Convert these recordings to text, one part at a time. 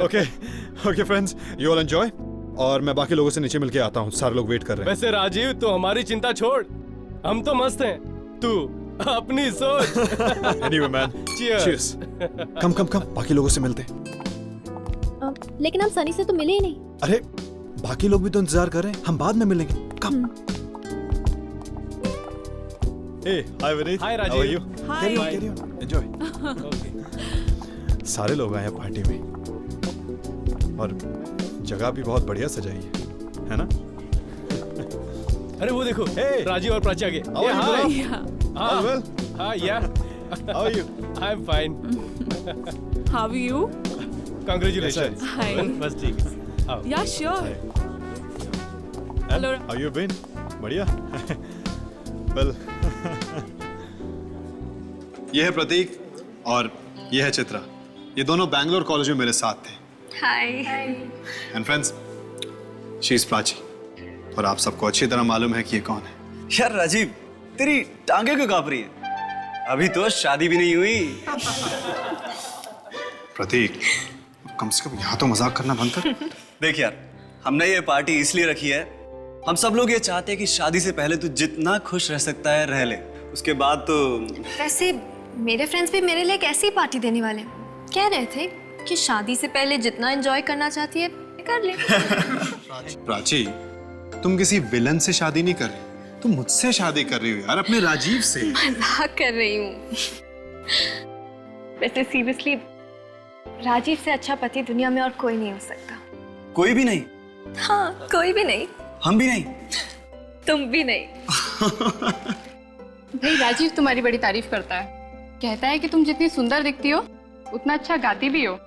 Okay okay friends, you all enjoy, और मैं बाकी लोगों से नीचे मिलके आता हूँ, सारे लोग वेट कर रहे हैं। वैसे राजीव, तो हमारी चिंता छोड़, हम तो मस्त हैं, तू अपनी सोच। Anyway man, cheers. Come come come, बाकी लोगों से मिलते हैं। लेकिन हम सनी से तो मिले ही नहीं। अरे बाकी लोग भी तो इंतजार कर रहे हैं, हम बाद में मिलेंगे। Come. Hey hi Vineet, hi Rajeev. How are you? Hi. Carry on enjoy. सारे लोग आए हैं पार्टी में, और जगह भी बहुत बढ़िया सजाई है ना? अरे वो देखो, Hey. राजीव और प्राची आगे। How are you, hi. bro? Yeah. All well? हाँ, yeah. How are you? I'm fine. How are you? Congratulations. Hi. बस ठीक है। आओ। Yeah, sure. And Hello. how you been? बढ़िया। Well, ये है प्रतीक और ये है चित्रा। ये दोनों बैंगलोर कॉलेज में मेरे साथ थे। Hi. And friends, she is Prachi, और आप सबको अच्छी तरह मालूम है कि ये कौन है। यार राजीव, तेरी टांगे क्यों कांप रही है? अभी तो शादी भी नहीं हुई। प्रतीक, कम से कम यहाँ तो मजाक करना बंद कर। देख यार, हमने ये पार्टी इसलिए रखी है, हम सब लोग ये चाहते हैं कि शादी से पहले तू जितना खुश रह सकता है रह ले, उसके बाद तो। वैसे मेरे फ्रेंड्स भी मेरे लिए एक ऐसी पार्टी देने वाले हैं। कह रहे थे कि शादी से पहले जितना एंजॉय करना चाहती है कर ले। प्राची, तुम किसी विलन से शादी नहीं कर रही, तुम मुझसे शादी कर रही हो यार, अपने राजीव से। मजाक कर रही हूँ। वैसे सीरियसली, राजीव से अच्छा पति दुनिया में और कोई नहीं हो सकता। कोई भी नहीं? हाँ, कोई भी नहीं। हम भी नहीं? तुम भी नहीं। भाई राजीव तुम्हारी बड़ी तारीफ करता है, कहता है कि तुम जितनी सुंदर दिखती हो उतना अच्छा गाती भी हो।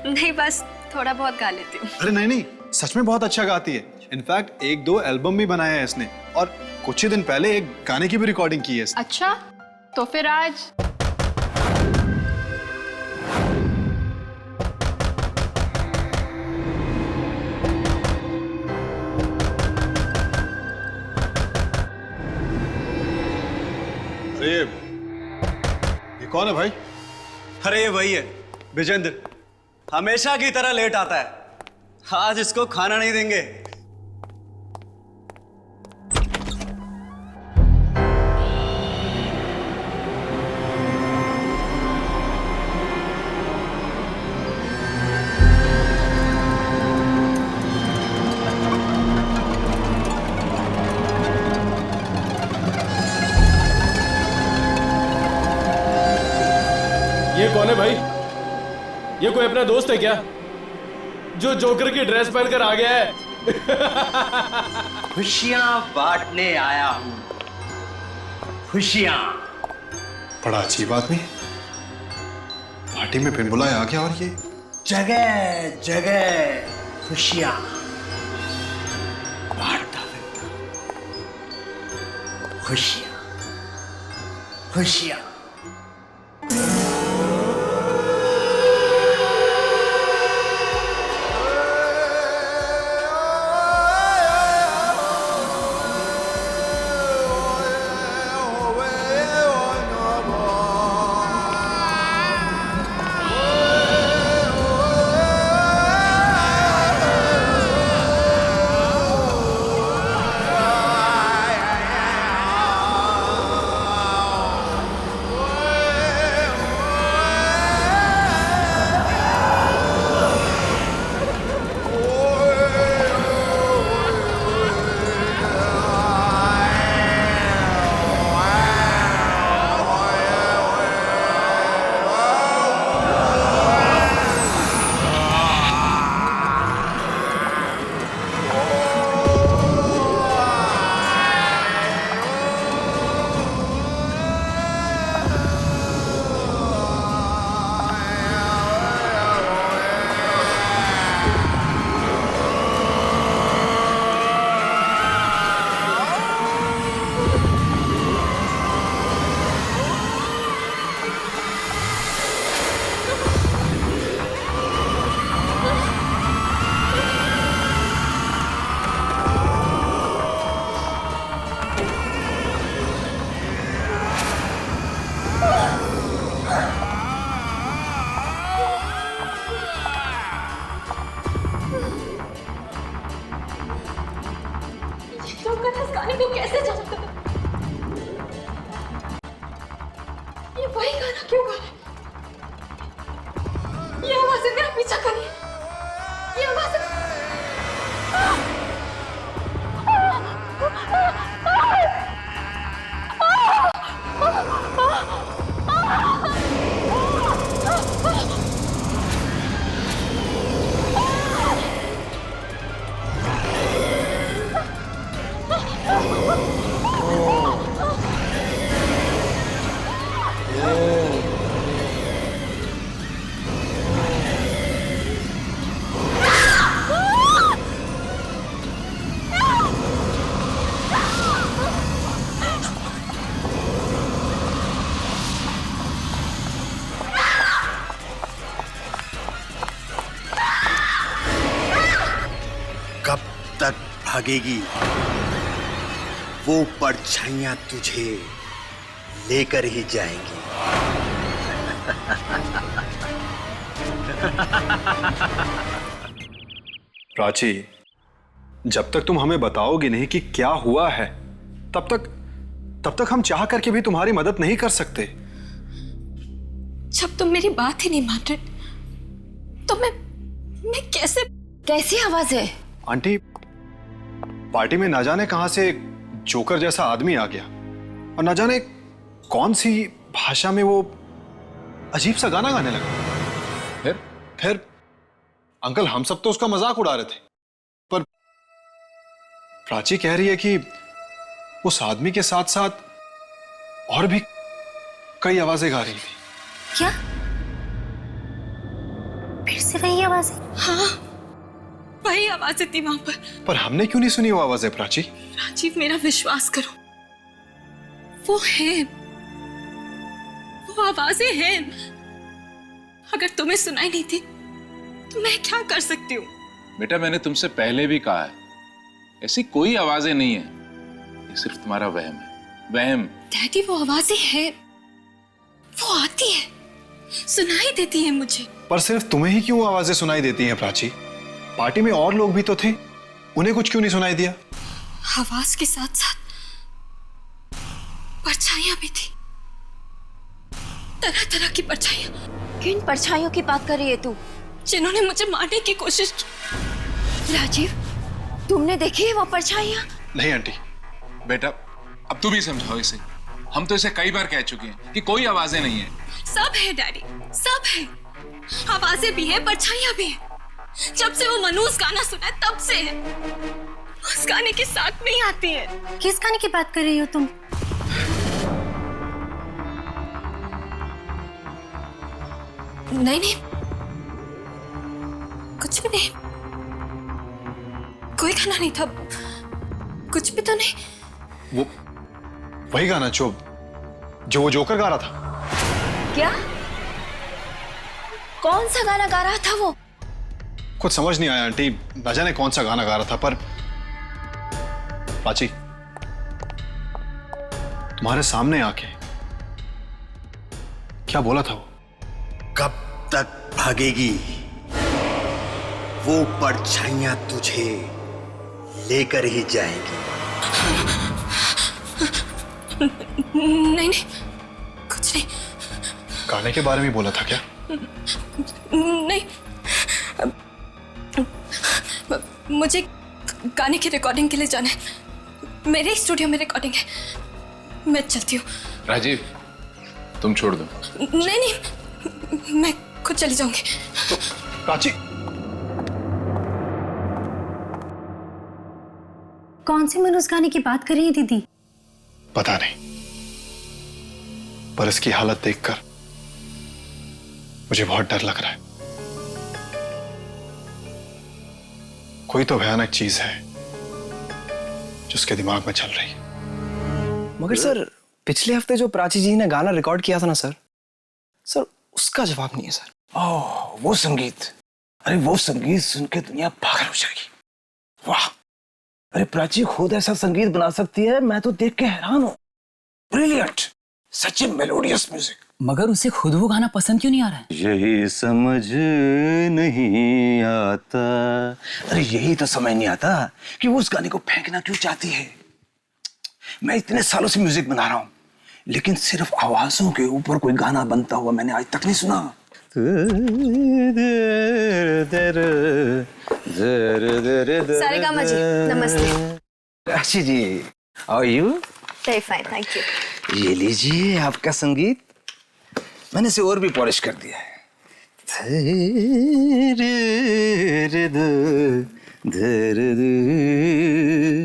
नहीं, बस थोड़ा बहुत गा लेती हूँ। अरे नहीं नहीं, सच में बहुत अच्छा गाती है। इनफैक्ट 1-2 एल्बम भी बनाया है इसने, और कुछ ही दिन पहले एक गाने की भी रिकॉर्डिंग की है इसने। अच्छा, तो फिर आज अरे ये कौन है भाई? अरे ये वही है, विजेंद्र। हमेशा की तरह लेट आता है, आज इसको खाना नहीं देंगे। ये कौन है भाई? ये कोई अपना दोस्त है क्या, जो जोकर की ड्रेस पहनकर आ गया है? खुशियां बांटने आया हूं, खुशियां। बड़ा अच्छी बात नहीं, पार्टी में बिन बुलाए आ गया, और ये जगह जगह खुशियां बांटता फिरता। खुशियां खुशियां। गाने को कैसे जानता? ये वही गाना क्यों गा रहा है? ये आवाज़ें मेरा पीछा कर रही है। ये आवाज़ें कब तक भागेगी वो परछाइयां तुझे लेकर ही जाएंगी। प्राची, जब तक तुम हमें बताओगी नहीं कि क्या हुआ है, तब तक हम चाह करके भी तुम्हारी मदद नहीं कर सकते। जब तुम मेरी बात ही नहीं मान रहे तो मैं कैसे? कैसी आवाज है? आंटी, पार्टी में ना जाने कहां से एक जोकर जैसा आदमी आ गया और ना जाने कौन सी भाषा में वो अजीब सा गाना गाने लगा। फिर अंकल, हम सब तो उसका मजाक उड़ा रहे थे, पर प्राची कह रही है कि उस आदमी के साथ साथ और भी कई आवाजें गा रही थी। क्या? फिर से वही आवाज है? हाँ, वही आवाजें थी वहां पर हमने क्यों नहीं सुनी वो आवाजें प्राची? राजीव, मेरा विश्वास करो, वो है, वो आवाजें हैं। अगर तुम्हें सुनाई नहीं थी तो मैं क्या कर सकती हूँ? बेटा, मैंने तुमसे पहले भी कहा है, ऐसी कोई आवाजें नहीं है, ये सिर्फ तुम्हारा वहम है, वहम। डैडी, वो आवाजें हैं, वो आती है, सुनाई देती है मुझे। पर सिर्फ तुम्हें ही क्यों आवाजें सुनाई देती हैं प्राची? पार्टी में और लोग भी तो थे, उन्हें कुछ क्यों नहीं सुनाई दिया? आवाज के साथ साथ परछाइयां भी थी, तरह तरह की परछाइयां। किन परछाइयों की बात कर रही है तू? जिन्होंने मुझे मारने की कोशिश की। राजीव, तुमने देखी है वो परछाइयां? नहीं आंटी। बेटा, अब तुम ही समझाओ इसे, हम तो इसे कई बार कह चुके हैं कि कोई आवाजें नहीं है। सब है डैडी, सब है, आवाजें भी है, परछाइयां भी है। जब से वो मनूस गाना सुना है तब से है। उस गाने के साथ में ही आती है। किस गाने की बात कर रही हो तुम? नहीं, कुछ भी नहीं, कोई गाना नहीं था, कुछ भी तो नहीं। वो वही गाना जो वो जोकर गा रहा था। क्या? कौन सा गाना गा रहा था वो? कुछ समझ नहीं आया आंटी, न जाने कौन सा गाना गा रहा था, पर प्राची, तुम्हारे सामने आके क्या बोला था वो? कब तक भागेगी वो परछाइयां तुझे लेकर ही जाएंगी। नहीं, कुछ नहीं। गाने के बारे में बोला था क्या? नहीं, मुझे गाने की रिकॉर्डिंग के लिए जाना है, मेरे स्टूडियो में रिकॉर्डिंग है, मैं चलती हूँ। राजीव, तुम छोड़ दो। नहीं, मैं खुद चली जाऊंगी। तो प्राची, कौन सी मनोज गाने की बात कर रही है दीदी? पता नहीं, पर इसकी हालत देखकर मुझे बहुत डर लग रहा है। कोई तो भयानक चीज है जो उसके दिमाग में चल रही है। मगर सर, पिछले हफ्ते जो प्राची जी ने गाना रिकॉर्ड किया था ना सर, उसका जवाब नहीं है सर। ओह, वो संगीत, अरे वो संगीत सुन के दुनिया पागल हो जाएगी। वाह, अरे प्राची खुद ऐसा संगीत बना सकती है, मैं तो देख के हैरान हूँ। ब्रिलियंट, सच में मेलोडियस म्यूजिक। मगर उसे खुद वो गाना पसंद क्यों नहीं आ रहा है? यही समझ नहीं आता। अरे यही तो समझ नहीं आता कि वो उस गाने को फेंकना क्यों चाहती है। मैं इतने सालों से म्यूजिक बना रहा हूँ, लेकिन सिर्फ आवाजों के ऊपर कोई गाना बनता हुआ मैंने आज तक नहीं सुना। सारेगामा जी, नमस्ते। अच्छी जी, how are you? Very fine, thank you. ये लीजिए आपका संगीत, मैंने इसे और भी पॉलिश कर दिया है।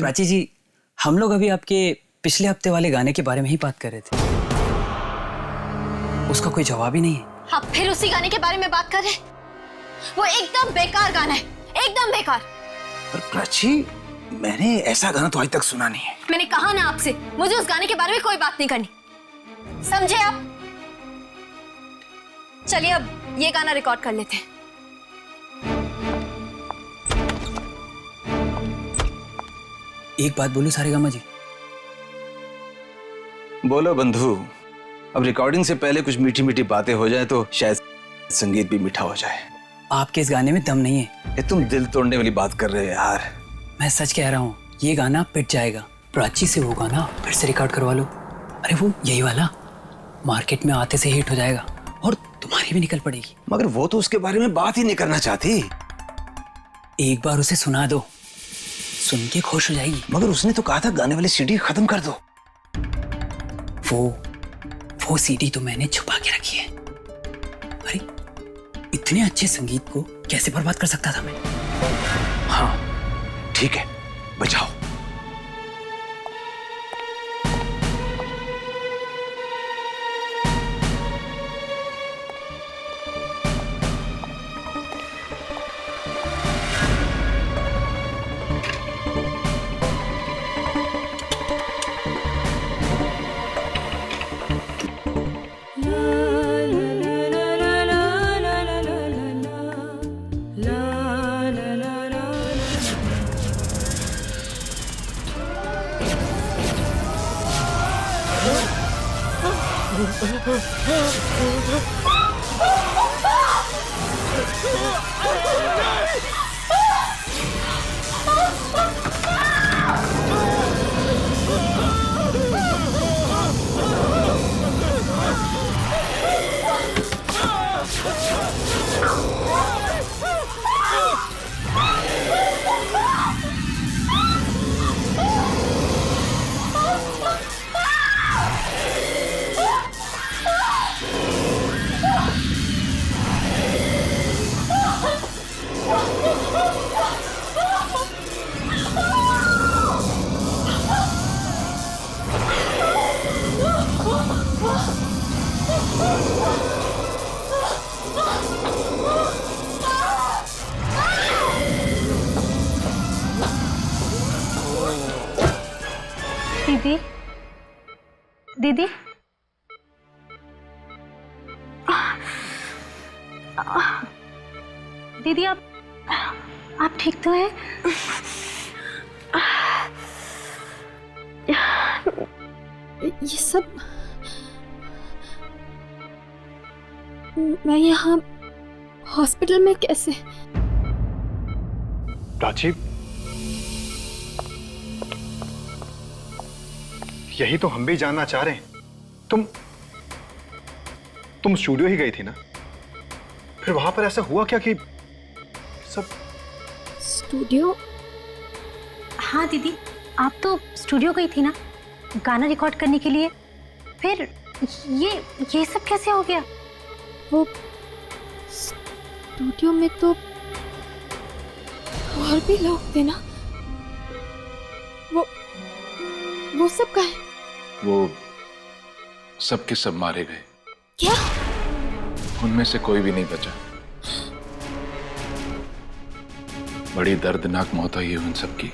प्राची जी, हम लोग अभी आपके पिछले हफ्ते वाले गाने के बारे में ही बात कर रहे थे। उसका कोई जवाब ही नहीं है। आप फिर उसी गाने के बारे में बात कर रहे हैं? वो एकदम बेकार गाना है, एकदम बेकार। पर प्राची, मैंने ऐसा गाना तो आज तक सुना नहीं है। मैंने कहा ना आपसे, मुझे उस गाने के बारे में कोई बात नहीं करनी, समझे आप? चलिए अब ये गाना रिकॉर्ड कर लेते हैं। एक बात बोलूं सारेगामा जी? बोलो बंधु। अब रिकॉर्डिंग से पहले कुछ मीठी मीठी बातें हो जाए तो शायद संगीत भी मीठा हो जाए। आपके इस गाने में दम नहीं है। ये तुम दिल तोड़ने वाली बात कर रहे हो यार। मैं सच कह रहा हूँ, ये गाना पिट जाएगा। प्राची से वो गाना फिर से रिकॉर्ड करवा लो। अरे वो यही वाला मार्केट में आते से हिट हो जाएगा और तुम्हारी भी निकल पड़ेगी। मगर वो तो उसके बारे में बात ही नहीं करना चाहती। एक बार उसे सुना दो, सुन के खुश हो जाएगी। मगर उसने तो कहा था गाने वाली सीडी खत्म कर दो। वो सीडी तो मैंने छुपा के रखी है। अरे इतने अच्छे संगीत को कैसे बर्बाद कर सकता था मैं? हाँ ठीक है, बजाओ। दीदी, दीदी, दीदी आप ठीक तो हैं? ये सब मैं यहाँ हॉस्पिटल में कैसे? प्राची, यही तो हम भी जानना चाह रहे हैं। तुम स्टूडियो ही गई थी ना? फिर वहां पर ऐसा हुआ क्या कि सब? स्टूडियो? हाँ दीदी, आप तो स्टूडियो गई थी ना गाना रिकॉर्ड करने के लिए। फिर ये सब कैसे हो गया? वो स्टूडियो में तो और भी लोग थे ना, वो सब कहाँ है? वो सब के सब मारे गए। क्या? उनमें से कोई भी नहीं बचा। बड़ी दर्दनाक मौत हुई उन सबकी।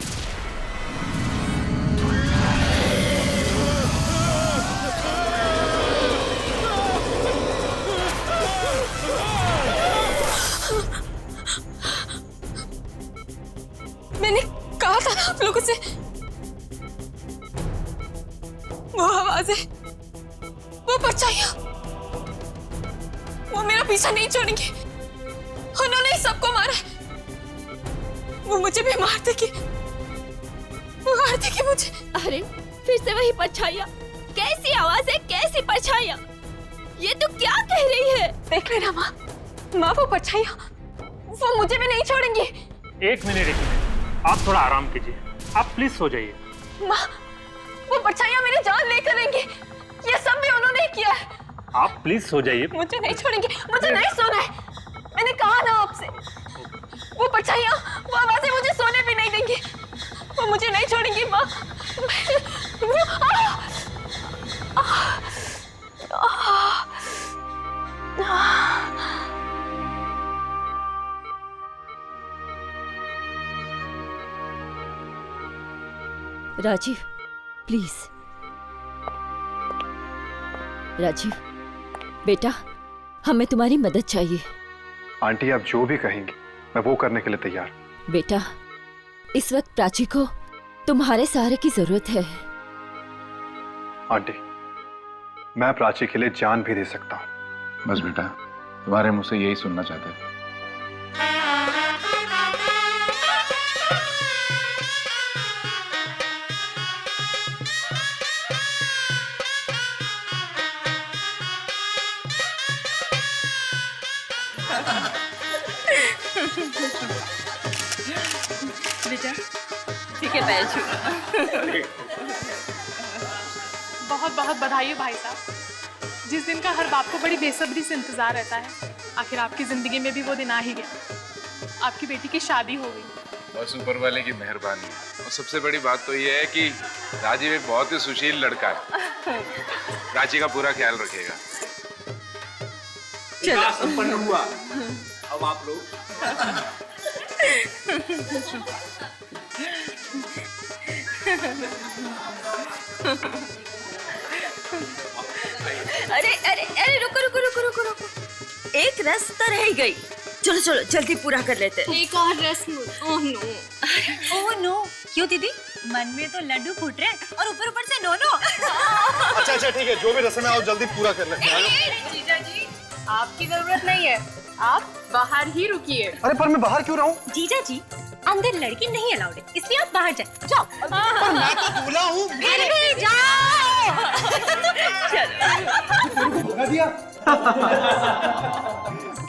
मैंने कहा था ना आप लोगों से, वो आवाजें, वो परछाइयां, वो मेरा पीछा नहीं छोड़ेंगे। उन्होंने सबको मारा। वो मुझे भी मार देगी, वो मार देगी मुझे। अरे फिर से वही परछाइयाँ। कैसी आवाज है, कैसी परछाइयाँ? ये तो क्या कह रही है? देख लेना माँ, माँ वो परछाइयाँ वो मुझे भी नहीं छोड़ेंगी। एक मिनट, आप थोड़ा आराम कीजिए, आप प्लीज सो जाइए। माँ वो परछाइयाँ मेरी जान लेकर लेंगी, ये सब भी उन्होंने ही किया है। आप प्लीज सो जाइए। मुझे नहीं छोड़ेंगे, मुझे नहीं सोना है। मैंने कहा ना आपसे, वो परछाइयाँ वो आवाजें मुझे सोने भी नहीं देंगी, वो मुझे नहीं छोड़ेंगी माँ। राजीव प्लीज, राजीव बेटा, हमें तुम्हारी मदद चाहिए। आंटी आप जो भी कहेंगी मैं वो करने के लिए तैयार। बेटा, इस वक्त प्राची को तुम्हारे सहारे की जरूरत है। आंटी मैं प्राची के लिए जान भी दे सकता हूँ। बस बेटा, तुम्हारे मुंह से यही सुनना चाहते थे। बेटा ठीक है, मैं छू। बहुत बहुत बधाई हो भाई साहब, जिस दिन का हर बाप को बड़ी बेसब्री से इंतजार रहता है, आखिर आपकी जिंदगी में भी वो दिन आ ही गया। आपकी बेटी की शादी हो गई। बस ऊपर वाले की मेहरबानी है। और सबसे बड़ी बात तो ये है कि राजीव एक बहुत ही सुशील लड़का है, प्राची का पूरा ख्याल रखेगा। चलो संपन्न हुआ, अब आप लोग अरे अरे अरे रुको रुको रुको रुको रुको, एक रस तो रह गई। चलो चलो जल्दी पूरा कर लेते। एक और रस्म। ओह नो, ओह नो, क्यों दीदी? मन में तो लड्डू फूट रहे और ऊपर ऊपर से नो नो। अच्छा अच्छा ठीक है, जो भी रस्म है आप जल्दी पूरा कर लेते हैं। जीजा जी, आपकी जरूरत नहीं है, आप बाहर ही रुकिए। अरे पर मैं बाहर क्यों रहूं? जीजा जी, अंदर लड़की नहीं अलाउड है, इसलिए आप बाहर जाए। जाओ। पर मैं तो दूल्हा हूँ। फिर भी जाओ। भगा दिया।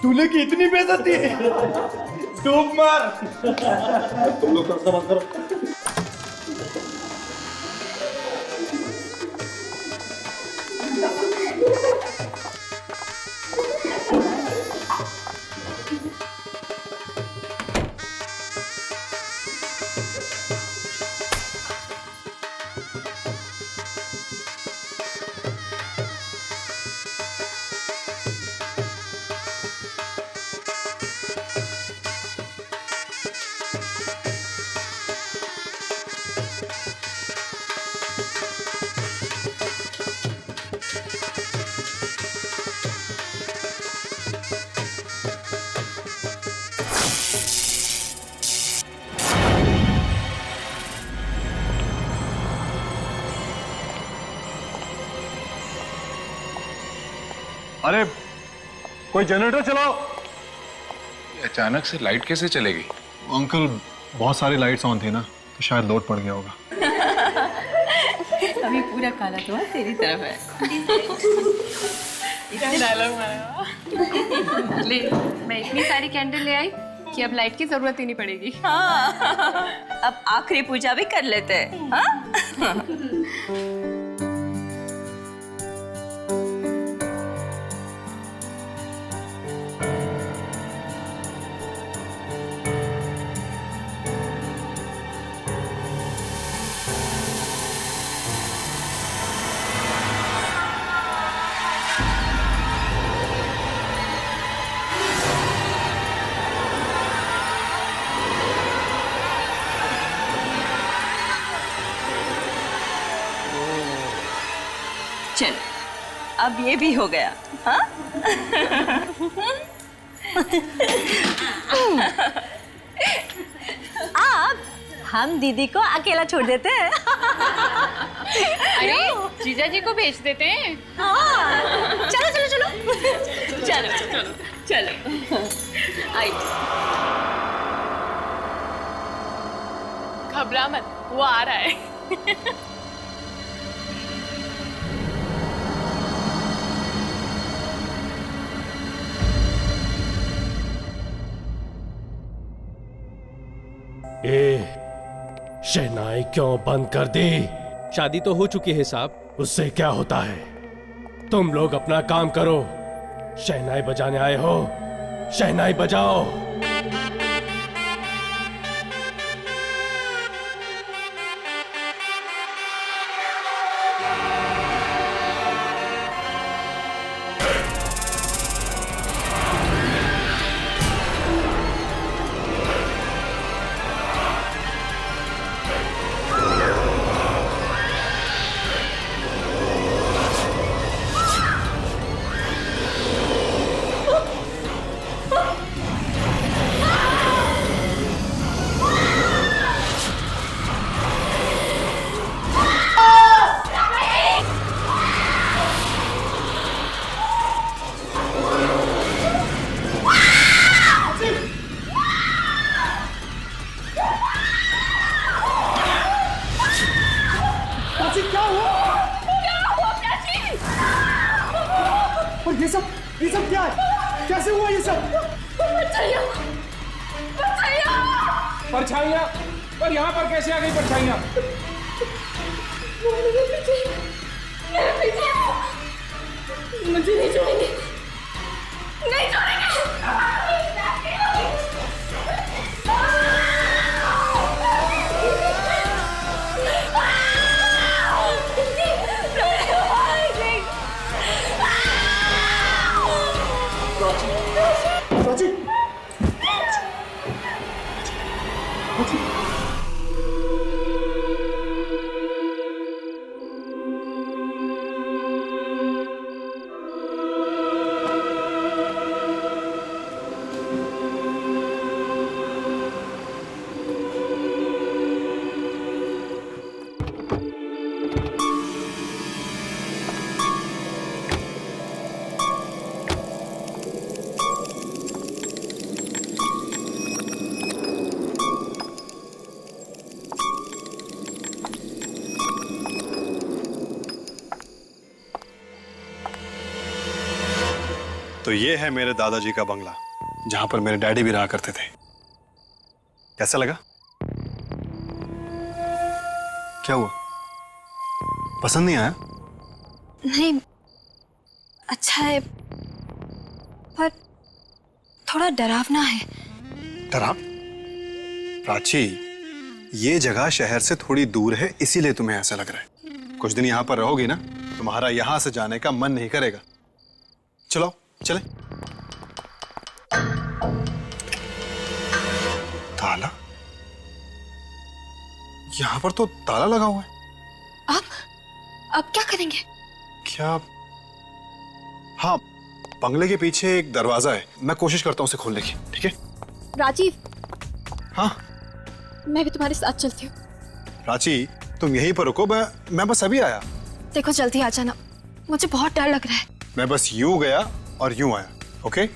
दूल्हे की इतनी बेइज्जती है, डूब मार। तुम लोग थोड़ा सा बंद करो। अरे कोई जनरेटर चलाओ। अचानक से लाइट कैसे चलेगी? अंकल बहुत सारी लाइट्स ऑन थी ना, तो शायद लोड पड़ गया होगा। अभी पूरा काला तो तेरी तरफ है। डायलॉग मारा। ले, मैं इतनी सारी कैंडल ले आई कि अब लाइट की जरूरत ही नहीं पड़ेगी। हाँ, अब आखिरी पूजा भी कर लेते हैं। हाँ? चलो, अब ये भी हो गया। हाँ? अब हम दीदी को अकेला छोड़ देते हैं। अरे जीजा जी को भेज देते हैं। हाँ, चलो चलो चलो चलो चलो चलो। आई। घबरा मत, वो आ रहा है। शहनाई क्यों बंद कर दी? शादी तो हो चुकी है साहब। उससे क्या होता है? तुम लोग अपना काम करो। शहनाई बजाने आए हो, शहनाई बजाओ। ये सब क्या है? कैसे हुआ ये सब? परछाइयाँ? पर यहाँ पर कैसे आ गई परछाइयाँ? मुझे नहीं छोड़ेंगे, नहीं छोड़ेंगे। तो ये है मेरे दादाजी का बंगला, जहां पर मेरे डैडी भी रहा करते थे। कैसा लगा? क्या हुआ? पसंद नहीं आया? नहीं, अच्छा है पर थोड़ा डरावना है। प्राची, ये जगह शहर से थोड़ी दूर है, इसीलिए तुम्हें ऐसा लग रहा है। कुछ दिन यहां पर रहोगी ना, तुम्हारा यहां से जाने का मन नहीं करेगा। चलो चले। ताला? यहां पर तो ताला लगा हुआ है। अब क्या करेंगे? क्या? हाँ, बंगले के पीछे एक दरवाजा है, मैं कोशिश करता हूं उसे खोलने की। ठीक है राजीव? हाँ, मैं भी तुम्हारे साथ चलती हूँ। प्राची, तुम यहीं पर रुको, मैं बस अभी आया। देखो जल्दी आ जाना, मुझे बहुत डर लग रहा है। मैं बस यूं गया और यूं आया। ओके?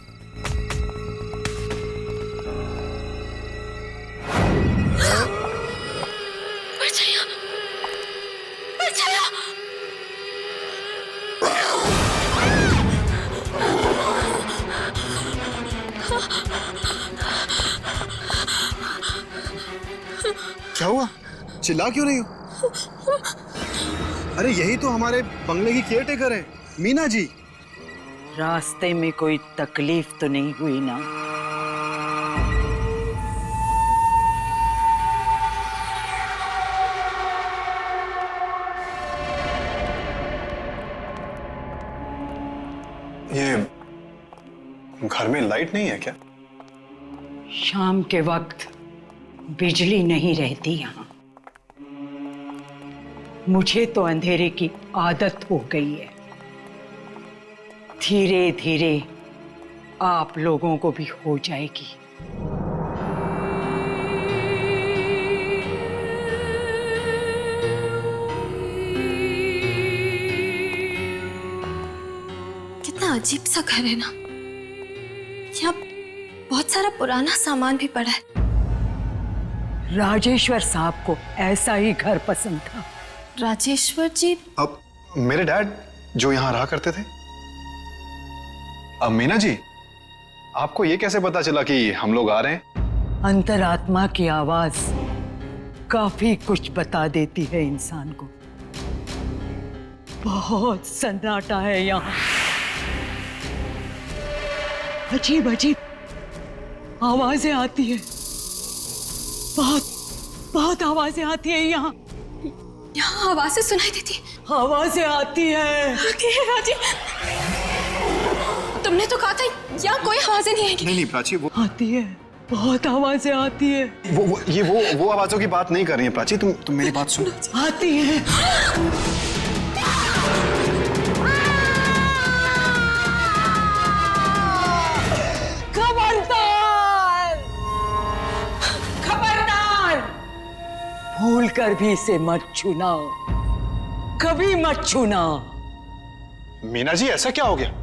क्या हुआ? चिल्ला क्यों रही हो? अरे यही तो हमारे बंगले की केयरटेकर है, मीना जी। रास्ते में कोई तकलीफ तो नहीं हुई ना? ये घर में लाइट नहीं है क्या? शाम के वक्त बिजली नहीं रहती यहाँ। मुझे तो अंधेरे की आदत हो गई है। धीरे धीरे आप लोगों को भी हो जाएगी। कितना अजीब सा घर है ना। यहाँ बहुत सारा पुराना सामान भी पड़ा है। राजेश्वर साहब को ऐसा ही घर पसंद था। राजेश्वर जी? अब मेरे डैड जो यहाँ रहा करते थे। अब मीना जी, आपको ये कैसे पता चला कि हम लोग आ रहे हैं? अंतरात्मा की आवाज काफी कुछ बता देती है इंसान को। बहुत सन्नाटा है यहाँ, अजीब अजीब आवाजें आती है, बहुत बहुत आवाजें आती है यहाँ। यहाँ आवाजें सुनाई देती है। आवाजें आती है राजी, तुमने तो कहा था यहाँ कोई आवाजें नहीं आएगी। नहीं प्राची, वो आती है, बहुत आवाजें आती है। वो आवाजों की बात नहीं कर रही है प्राची, तुम मेरी बात सुनो। आती है। खबरदार, खबरदार, भूल कर भी इसे मत छूना, कभी मत छूना। मीना जी ऐसा क्या हो गया?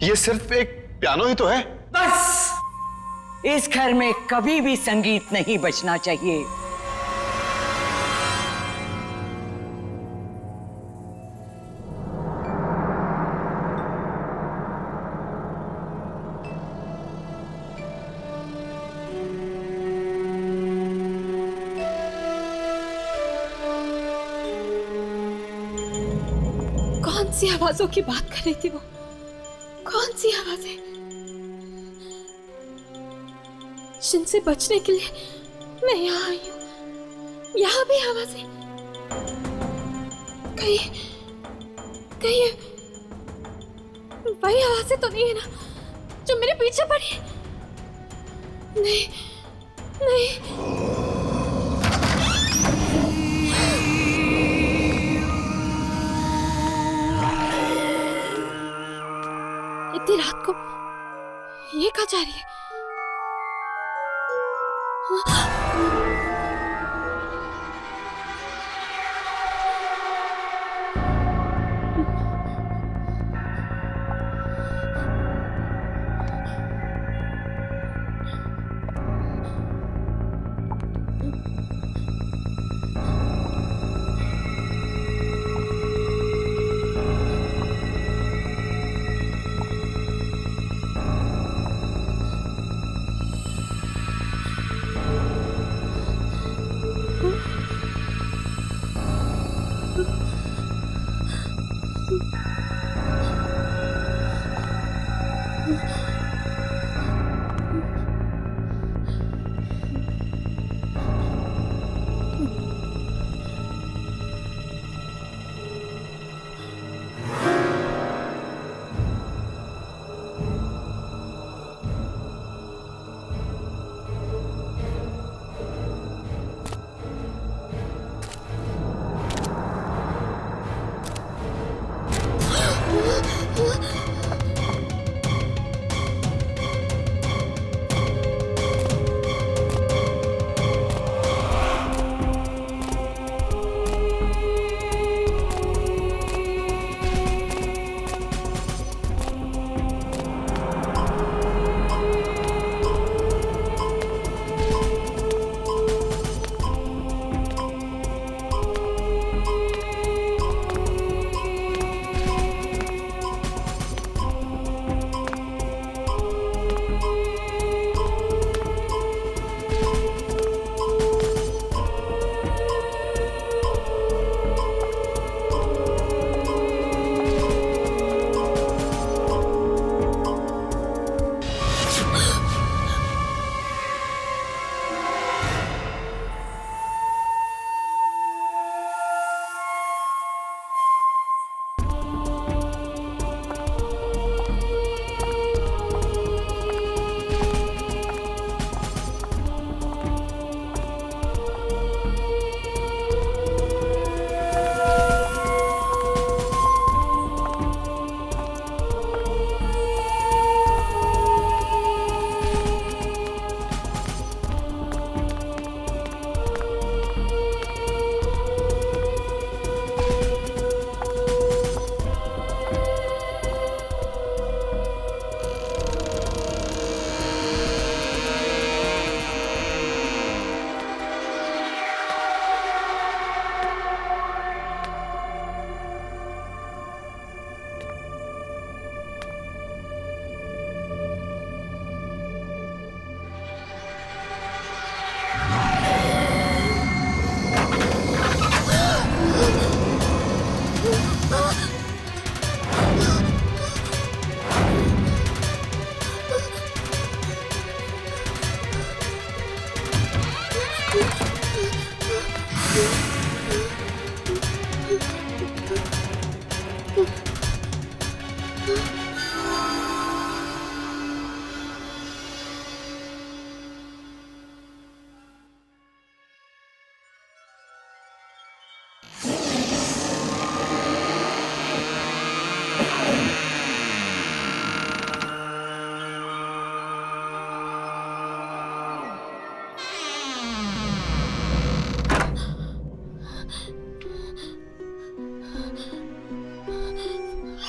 ये सिर्फ एक पियानो ही तो है। बस इस घर में कभी भी संगीत नहीं बजना चाहिए। कौन सी आवाजों की बात कर रही थी वो? कौन सी आवाजें जिनसे बचने के लिए मैं यहाँ आई हूँ? यहाँ भी आवाजें, कहीं कहीं वही आवाजें तो नहीं है ना जो मेरे पीछे पड़ी है? नहीं नहीं, इतनी रात को ये कहाँ जा रही है?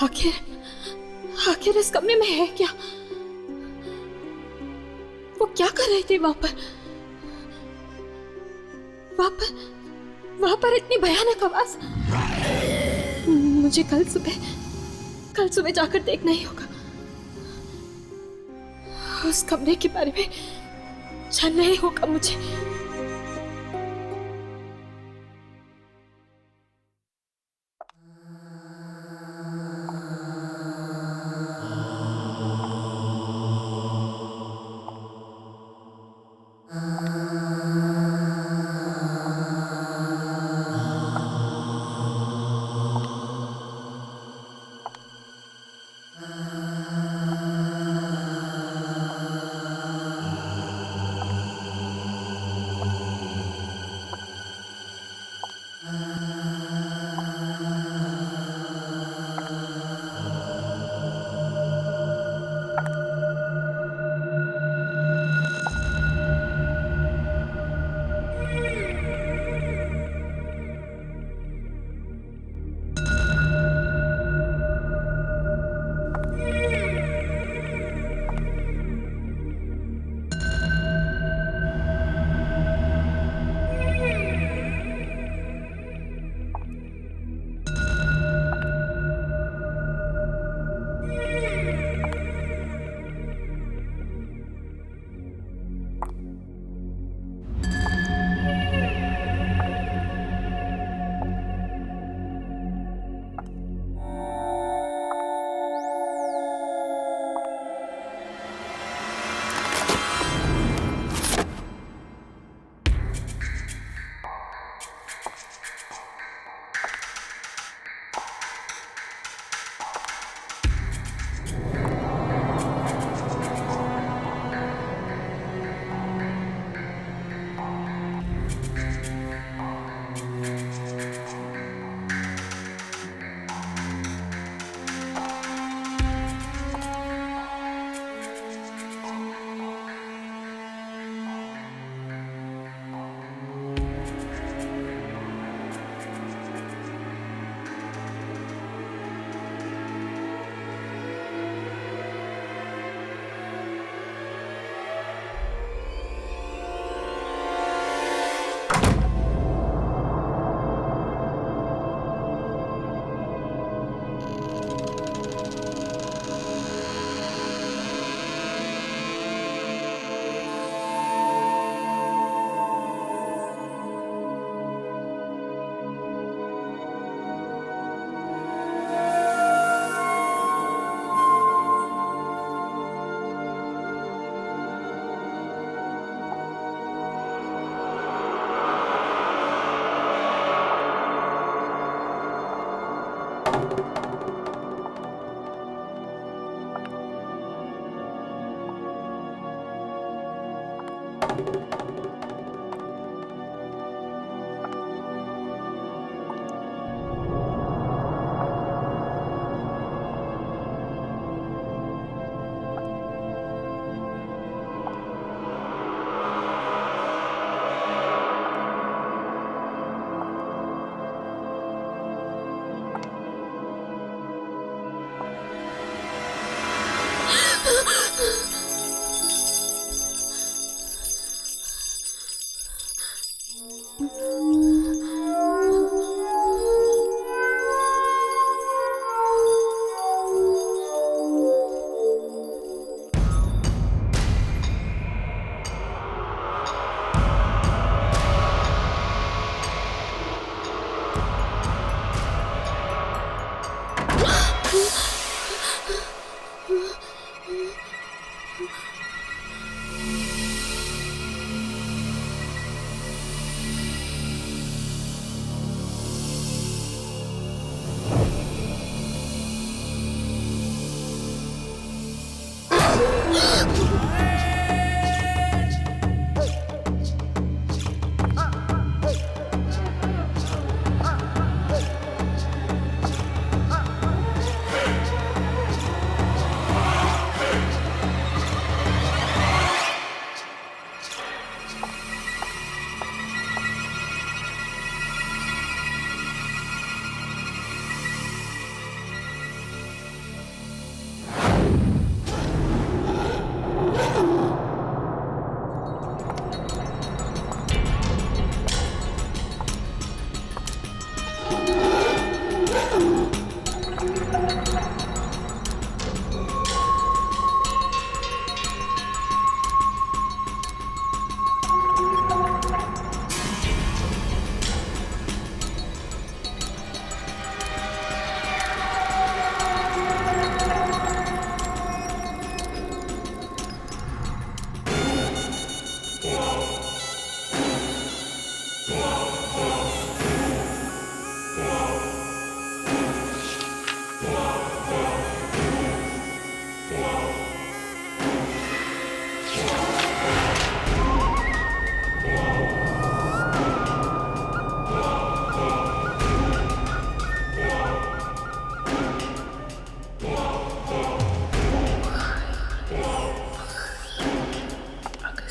आखिर इस कमरे में है क्या? वो क्या कर रहे थे वहां पर इतनी भयानक आवाज। मुझे कल सुबह जाकर देखना ही होगा। उस कमरे के बारे में जानना ही होगा मुझे।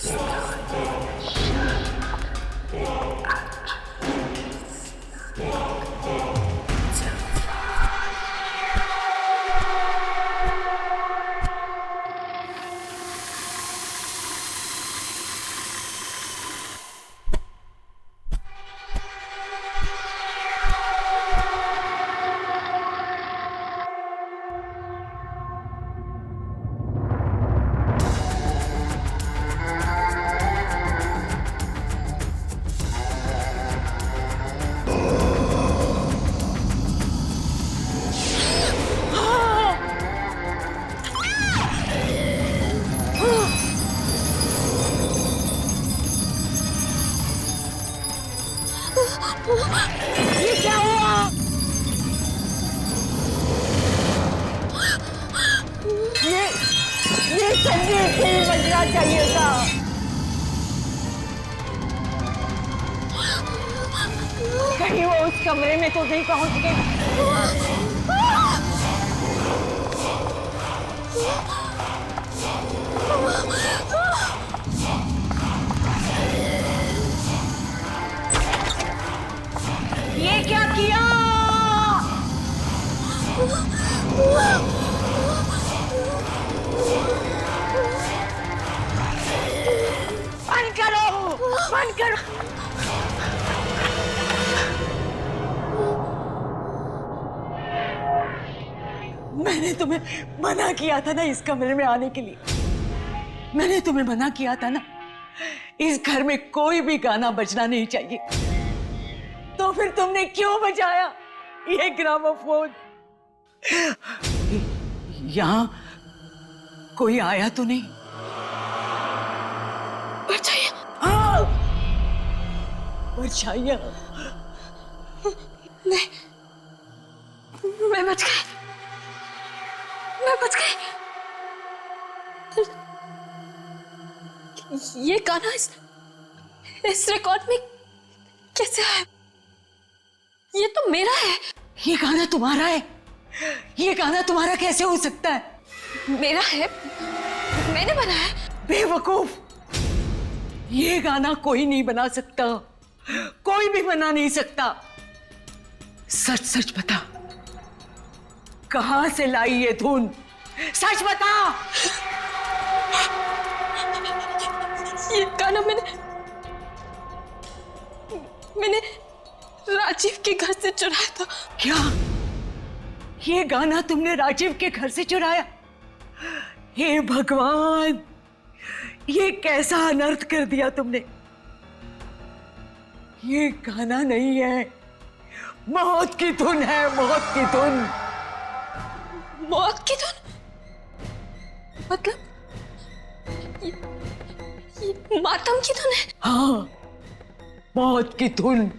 ये क्या हुआ? ये संगीत नहीं बजना चाहिए था। कहीं वो उस कमरे में तो नहीं पहुंच गई। ये क्या किया? बंद करो, बंद करो। मैंने तुम्हें मना किया था ना इस कमरे में आने के लिए। मैंने तुम्हें मना किया था ना, इस घर में कोई भी गाना बजना नहीं चाहिए। तो फिर तुमने क्यों बजाया ये ग्रामोफोन? यहाँ कोई आया तो नहीं? हाँ, परछाइयाँ। नहीं, मैं बच गई, मैं बच गई। ये गाना इस रिकॉर्ड में कैसे आया? ये तो मेरा है। ये गाना तुम्हारा है? ये गाना तुम्हारा कैसे हो सकता है? मेरा है, मैंने बनाया। बेवकूफ, ये गाना कोई नहीं बना सकता, कोई भी बना नहीं सकता। सच सच बता, कहां से लाई ये धुन? सच बता। ये गाना मैंने राजीव के घर से चुराया था। क्या? ये गाना तुमने राजीव के घर से चुराया? हे भगवान, ये कैसा अनर्थ कर दिया तुमने। ये गाना नहीं है, मौत की धुन है, मौत की धुन। मौत की धुन? मतलब ये मातम की धुन है? हाँ, मौत की धुन।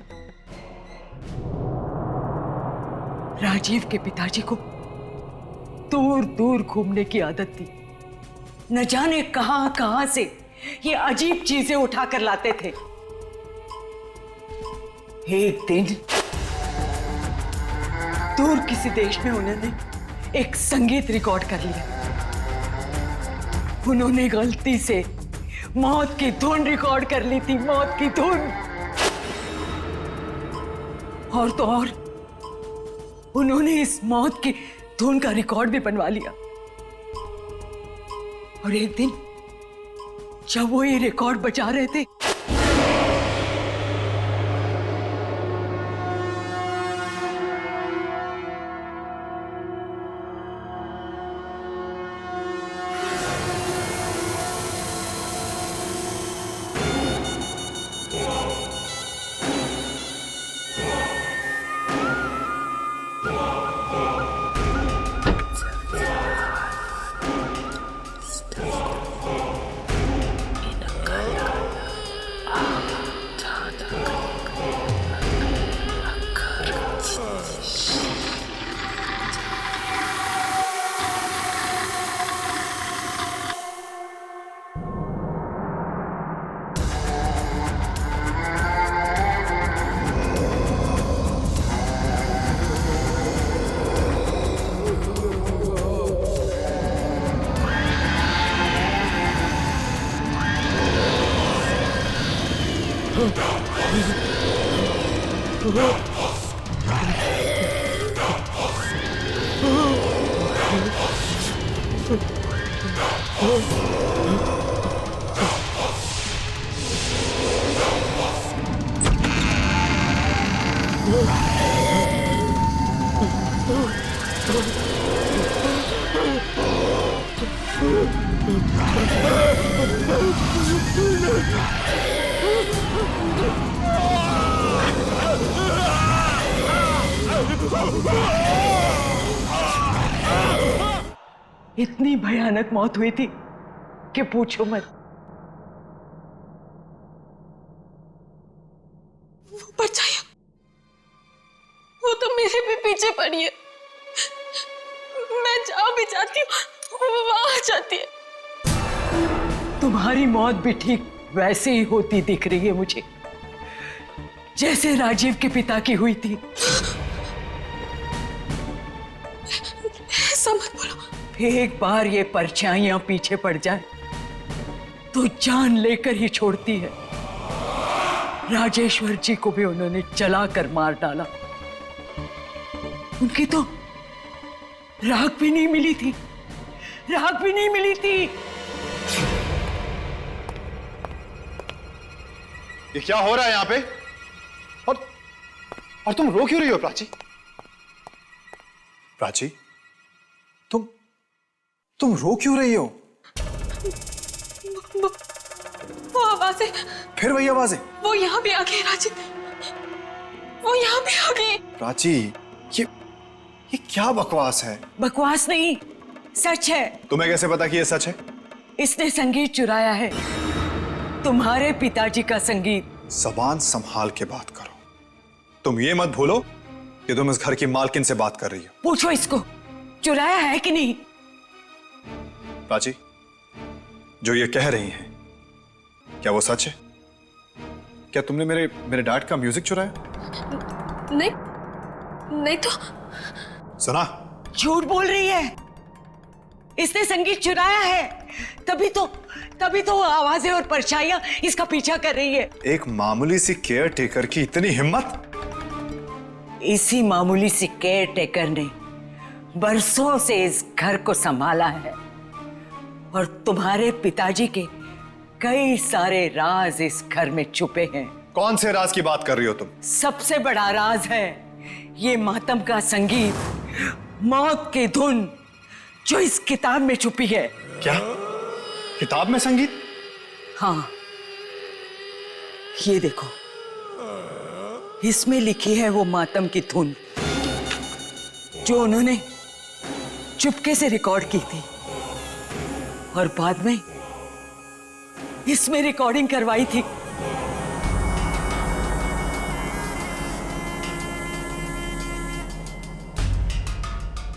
राजीव के पिताजी को दूर दूर घूमने की आदत थी। न जाने कहां कहां से ये अजीब चीजें उठाकर लाते थे। एक दिन दूर किसी देश में उन्होंने एक संगीत रिकॉर्ड कर लिया। उन्होंने गलती से मौत की धुन रिकॉर्ड कर ली थी, मौत की धुन। और तो और उन्होंने इस मौत की धुन का रिकॉर्ड भी बनवा लिया। और एक दिन जब वो ये रिकॉर्ड बजा रहे थे, इतनी भयानक मौत हुई थी कि पूछो मत। वो परछाई, वो तो मेरे भी पीछे पड़ी है। मैं जहाँ भी जाती हूँ वो वहां आ जाती है। तुम्हारी मौत भी ठीक वैसे ही होती दिख रही है मुझे, जैसे राजीव के पिता की हुई थी। ऐसा मत बोलो। एक बार ये परछाइयां पीछे पड़ जाए तो जान लेकर ही छोड़ती है। राजेश्वर जी को भी उन्होंने जलाकर मार डाला। उनकी तो राख भी नहीं मिली थी, राख भी नहीं मिली थी। ये क्या हो रहा है यहाँ पे? और तुम रो क्यों रही हो प्राची? प्राची, तुम रो क्यों रही हो? वो आवाजें, फिर वही आवाजें? वो यहाँ भी आ गई राजीव, वो यहाँ भी आ गई। प्राची, ये क्या बकवास है? बकवास नहीं, सच है। तुम्हें कैसे पता कि ये सच है? इसने संगीत चुराया है, तुम्हारे पिताजी का संगीत। जबान संभाल के बात करो। तुम ये मत भूलो कि तुम इस घर की मालकिन से बात कर रही हो। पूछो इसको, चुराया है कि नहीं? प्राची, जो ये कह रही हैं, क्या वो सच है? क्या तुमने मेरे डैड का म्यूजिक चुराया? नहीं, नहीं तो। सुना? झूठ बोल रही है। इसने संगीत चुराया है, तभी तो आवाजें और परछाइयां इसका पीछा कर रही है। एक मामूली सी केयर टेकर की इतनी हिम्मत? इसी मामूली सी केयर टेकर ने बरसों से इस घर को संभाला है और तुम्हारे पिताजी के कई सारे राज इस घर में छुपे हैं। कौन से राज की बात कर रही हो तुम? सबसे बड़ा राज है ये मातम का संगीत, मौत की धुन जो इस किताब में छुपी है। क्या? किताब में संगीत? हाँ, ये देखो, इसमें लिखी है वो मातम की धुन जो उन्होंने चुपके से रिकॉर्ड की थी और बाद में इसमें रिकॉर्डिंग करवाई थी।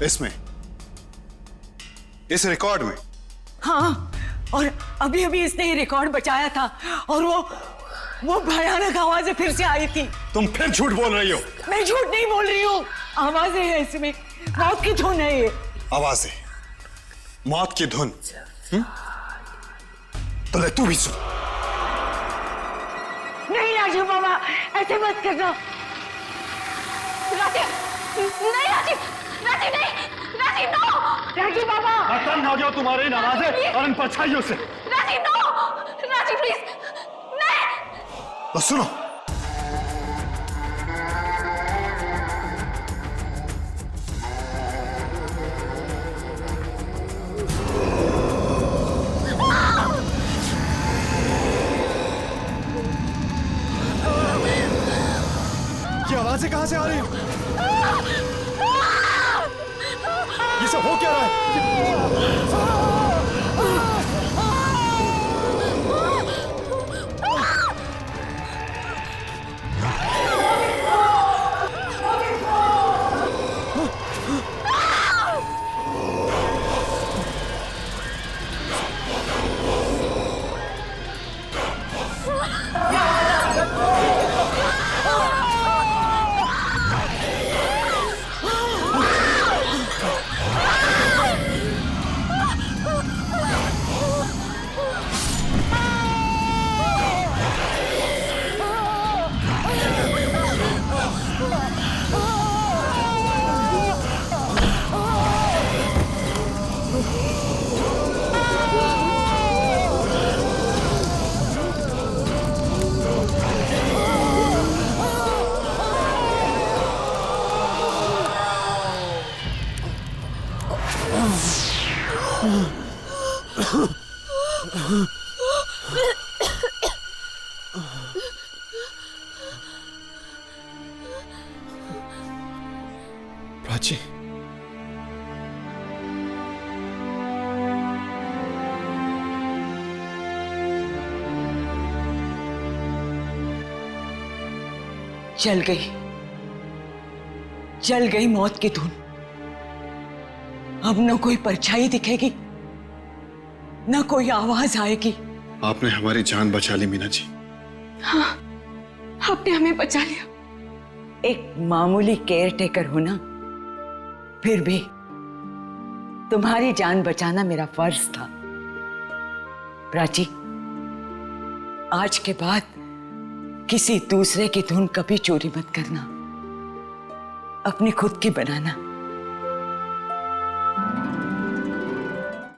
इसमें, इस रिकॉर्ड में? हाँ, और अभी अभी इसने ये रिकॉर्ड बचाया था और वो भयानक आवाजें फिर से आई थी। तुम फिर झूठ बोल रही हो। मैं झूठ नहीं बोल रही हूँ, आवाजें हैं इसमें, मौत की धुन है ये। आवाजें, मौत की धुन? तो ले तू भी सुन। नहीं राजीव बाबा, ऐसे मत करना। राजीव, नहीं राजीव, राजीव नहीं, राजीव नो, राजीव बाबा। खत्म हो जाओ तुम्हारी इन आवाजें और इन परछाइयों से। राजीव नो, राजीव प्लीज, नहीं। तो सुनो, ये आवाजें कहां से आ रही हैं? ये सब हो क्या रहा है? प्राची, जल गई मौत की धुन। अब न कोई परछाई दिखेगी, न कोई आवाज आएगी। आपने हमारी जान बचा ली मीना जी। हाँ, आपने हमें बचा लिया। एक मामूली केयर टेकर हो ना, फिर भी तुम्हारी जान बचाना मेरा फर्ज था। प्राची, आज के बाद किसी दूसरे की धुन कभी चोरी मत करना, अपनी खुद की बनाना।